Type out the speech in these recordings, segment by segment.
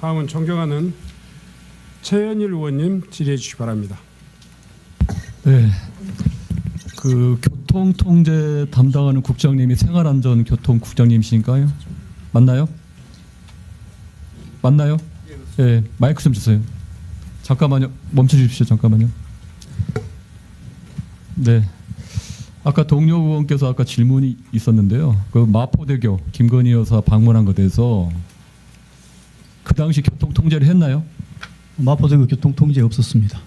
다음은 존경하는 최현일 의원님 질의해 주시기 바랍니다. 네, 그 교통통제 담당하는 국장님이 생활안전교통국장님이신가요? 맞나요? 맞나요? 네, 마이크 좀 주세요. 잠깐만요. 멈춰 주십시오. 잠깐만요. 네, 아까 동료 의원께서 아까 질문이 있었는데요. 그 마포대교 김건희 여사 방문한 것에 대해서 그 당시 교통통제를 했나요? 마포대교 교통통제 없었습니다.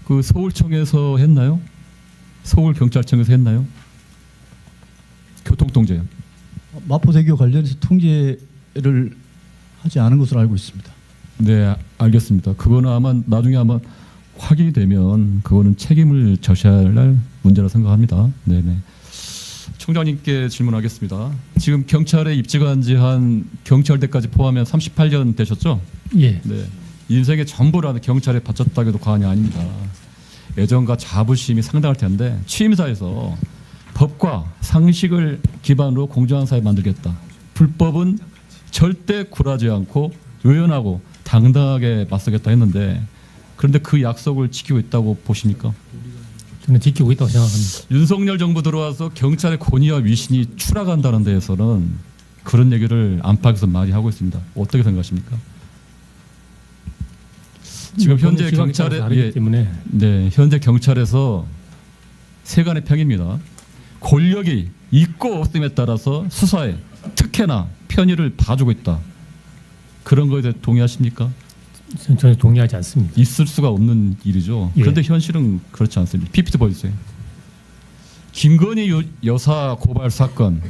그 서울청에서 했나요? 서울경찰청에서 했나요? 교통통제요. 마포대교 관련해서 통제를 하지 않은 것으로 알고 있습니다. 네, 알겠습니다. 그거는 아마 나중에 아마 확인이 되면 그거는 책임을 져셔야 할 문제라 생각합니다. 네네. 총장님께 질문하겠습니다. 지금 경찰에 입직한 지 한 경찰대까지 포함하면 38년 되셨죠? 예. 네. 인생의 전부라는 경찰에 바쳤다고 해도 과언이 아닙니다. 애정과 자부심이 상당할 텐데 취임사에서 법과 상식을 기반으로 공정한 사회 만들겠다. 불법은 절대 굴하지 않고 의연하고 당당하게 맞서겠다 했는데 그런데 그 약속을 지키고 있다고 보십니까? 저는 지키고 있다고 생각합니다. 윤석열 정부 들어와서 경찰의 권위와 위신이 추락한다는 데에서는 그런 얘기를 안팎에서 많이 하고 있습니다. 어떻게 생각하십니까? 지금 현재 경찰에 때문에 네, 현재 경찰에서 세간의 평입니다. 권력이 있고 없음에 따라서 수사에 특혜나 편의를 봐주고 있다. 그런 거에 대해 동의하십니까? 저는 동의하지 않습니다. 있을 수가 없는 일이죠. 예. 그런데 현실은 그렇지 않습니다. PPT 보여주세요. 김건희 여사 고발 사건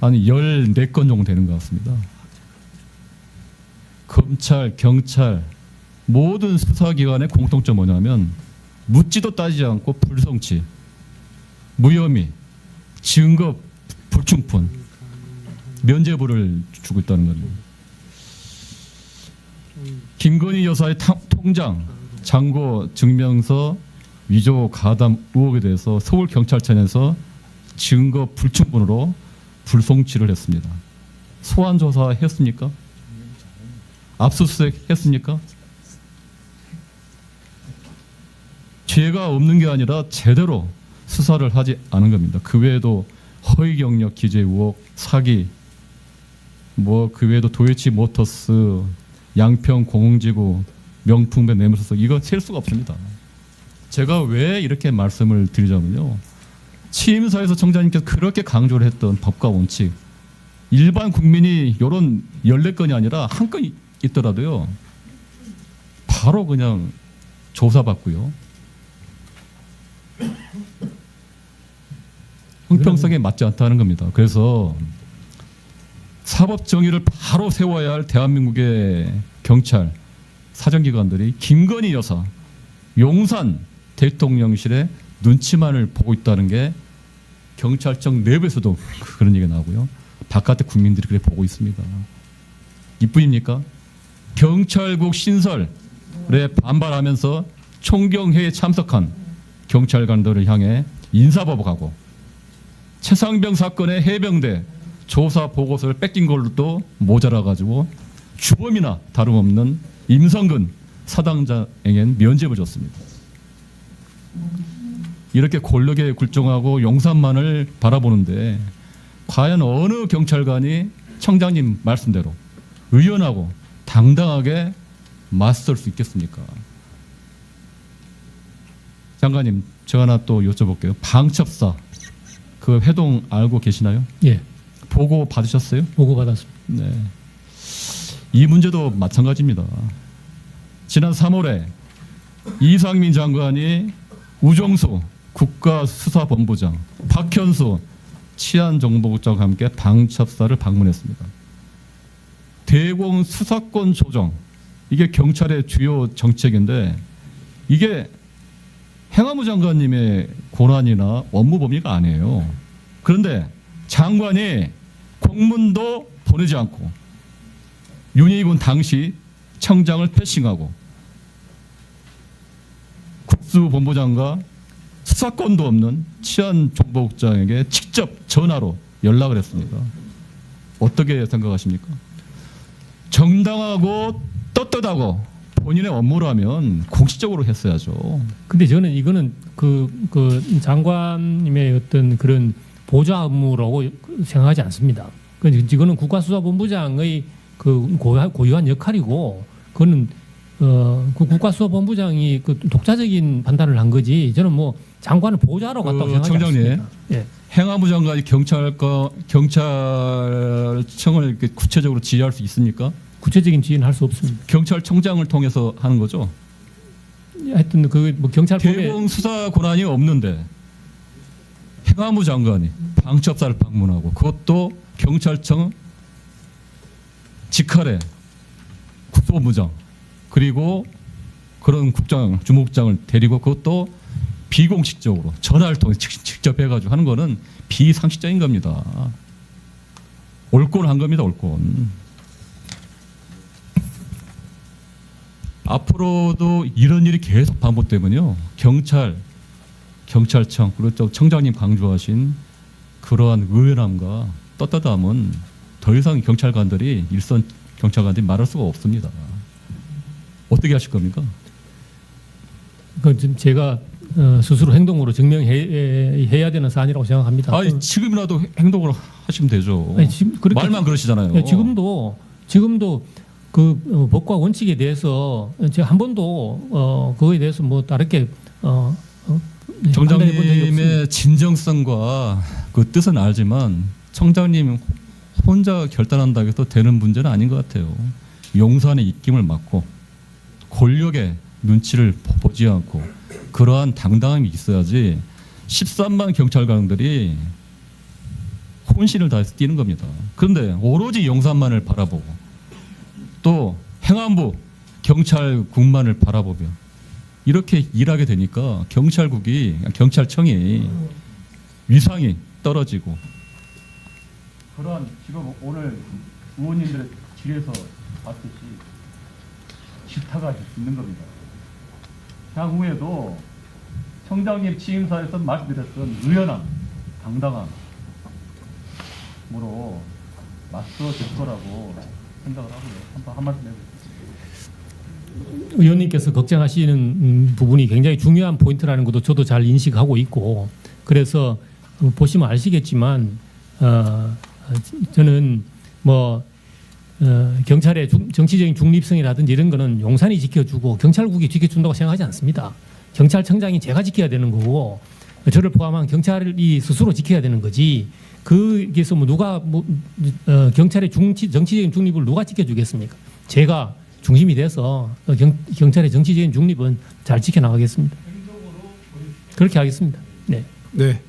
한 14건 정도 되는 것 같습니다. 검찰, 경찰 모든 수사기관의 공통점 뭐냐면 묻지도 따지지 않고 불성치, 무혐의, 증거 불충분, 면죄부를 주고 있다는 겁니다. 김건희 여사의 통장, 잔고 증명서 위조 가담 의혹에 대해서 서울경찰청에서 증거 불충분으로 불송치를 했습니다. 소환 조사 했습니까? 압수수색 했습니까? 죄가 없는 게 아니라 제대로 수사를 하지 않은 겁니다. 그 외에도 허위 경력 기재 의혹, 사기, 그 외에도 도이치 모터스, 양평 공흥지구, 명품배 뇌물수수 이거 셀 수가 없습니다. 제가 왜 이렇게 말씀을 드리자면요. 취임사에서 청장님께서 그렇게 강조를 했던 법과 원칙, 일반 국민이 이런 14건이 아니라 한 건 있더라도요. 바로 그냥 조사받고요. 형평성에 맞지 않다는 겁니다. 그래서 사법 정의를 바로 세워야 할 대한민국의 경찰 사정기관들이 김건희 여사 용산 대통령실의 눈치만을 보고 있다는 게 경찰청 내부에서도 그런 얘기가 나오고요. 바깥의 국민들이 그래 보고 있습니다. 이뿐입니까? 경찰국 신설에 반발하면서 총경회에 참석한 경찰관들을 향해 인사보복하고 최상병 사건의 해병대 조사 보고서를 뺏긴 걸로도 모자라가지고 주범이나 다름없는 임성근 사당장에겐 면죄부를 줬습니다. 이렇게 권력에 굴종하고 용산만을 바라보는데 과연 어느 경찰관이 청장님 말씀대로 의연하고 당당하게 맞설 수 있겠습니까? 장관님, 저 하나 또 여쭤볼게요. 방첩사 그 회동 알고 계시나요? 예, 보고 받으셨어요? 보고 받았습니다. 네. 이 문제도 마찬가지입니다. 지난 3월에 이상민 장관이 우정수 국가수사본부장, 박현수 치안정보국장과 함께 방첩사를 방문했습니다. 대공 수사권 조정, 이게 경찰의 주요 정책인데 이게 행안부 장관님의 권한이나 업무 범위가 아니에요. 그런데 장관이 공문도 보내지 않고 윤희군 당시 청장을 패싱하고 국수본부장과 수사권도 없는 치안정보국장에게 직접 전화로 연락을 했습니다. 어떻게 생각하십니까? 정당하고 떳떳하고 본인의 업무라면 공식적으로 했어야죠. 근데 저는 이거는 그 장관님의 어떤 그런 보좌 업무라고 생각하지 않습니다. 이거는 국가수사본부장의 그 고유한 역할이고, 그거는 그 국가수사본부장이 그 독자적인 판단을 한 거지. 저는 뭐 장관을 보좌로 갔다고 생각하지 청장님, 않습니다. 예. 행안부 장관이 경찰청을 이렇게 구체적으로 지휘할 수 있습니까? 구체적인 지휘는 할 수 없습니다. 경찰청장을 통해서 하는 거죠. 하여튼 그 뭐 경찰법에 대공 수사 권한이 없는데 행안부 장관이 방첩사를 방문하고, 그것도 경찰청 직할의 국토본부장 그리고 그런 국장 주무국장을 데리고, 그것도 비공식적으로 전화를 통해 직접 해가지고 하는 거는 비상식적인 겁니다. 옳곤 한 겁니다. 옳곤. 앞으로도 이런 일이 계속 반복되면요, 경찰청 그리고 또 청장님 강조하신 그러한 의연함과 떳떳함은 더 이상 경찰관들이, 일선 경찰관들이 말할 수가 없습니다. 어떻게 하실 겁니까? 그 제가 스스로 행동으로 증명해야 되는 사안이라고 생각합니다. 아니, 지금이라도 행동을 하시면 되죠. 아니, 지금 그렇게 말만 그러시잖아요. 예, 지금도 그 법과 원칙에 대해서 제가 한 번도 그거에 대해서 뭐 다르게 판단해 본 적이 없습니다. 정장님의 진정성과 그 뜻은 알지만 청장님 혼자 결단한다고 해서 되는 문제는 아닌 것 같아요. 용산의 입김을 막고 권력의 눈치를 보지 않고 그러한 당당함이 있어야지 13만 경찰관들이 혼신을 다해서 뛰는 겁니다. 그런데 오로지 용산만을 바라보고 또 행안부 경찰국만을 바라보며 이렇게 일하게 되니까 경찰청이 위상이 떨어지고, 그러한 지금 오늘 의원님들의 질에서 봤듯이 질타가 있는 겁니다. 향후에도 청장님 취임사에서 말씀드렸던 의연함, 당당함으로 맞서줄 거라고 생각을 하고요. 한 말씀 해주세요. 의원님께서 걱정하시는 부분이 굉장히 중요한 포인트라는 것도 저도 잘 인식하고 있고, 그래서 보시면 아시겠지만 저는 뭐 경찰의 정치적인 중립성이라든지 이런 거는 용산이 지켜주고 경찰국이 지켜준다고 생각하지 않습니다. 경찰청장이 제가 지켜야 되는 거고, 저를 포함한 경찰이 스스로 지켜야 되는 거지. 거기서 뭐 누가 경찰의 정치적인 중립을 누가 지켜주겠습니까? 제가 중심이 돼서 경찰의 정치적인 중립은 잘 지켜나가겠습니다. 그렇게 하겠습니다. 네. 네.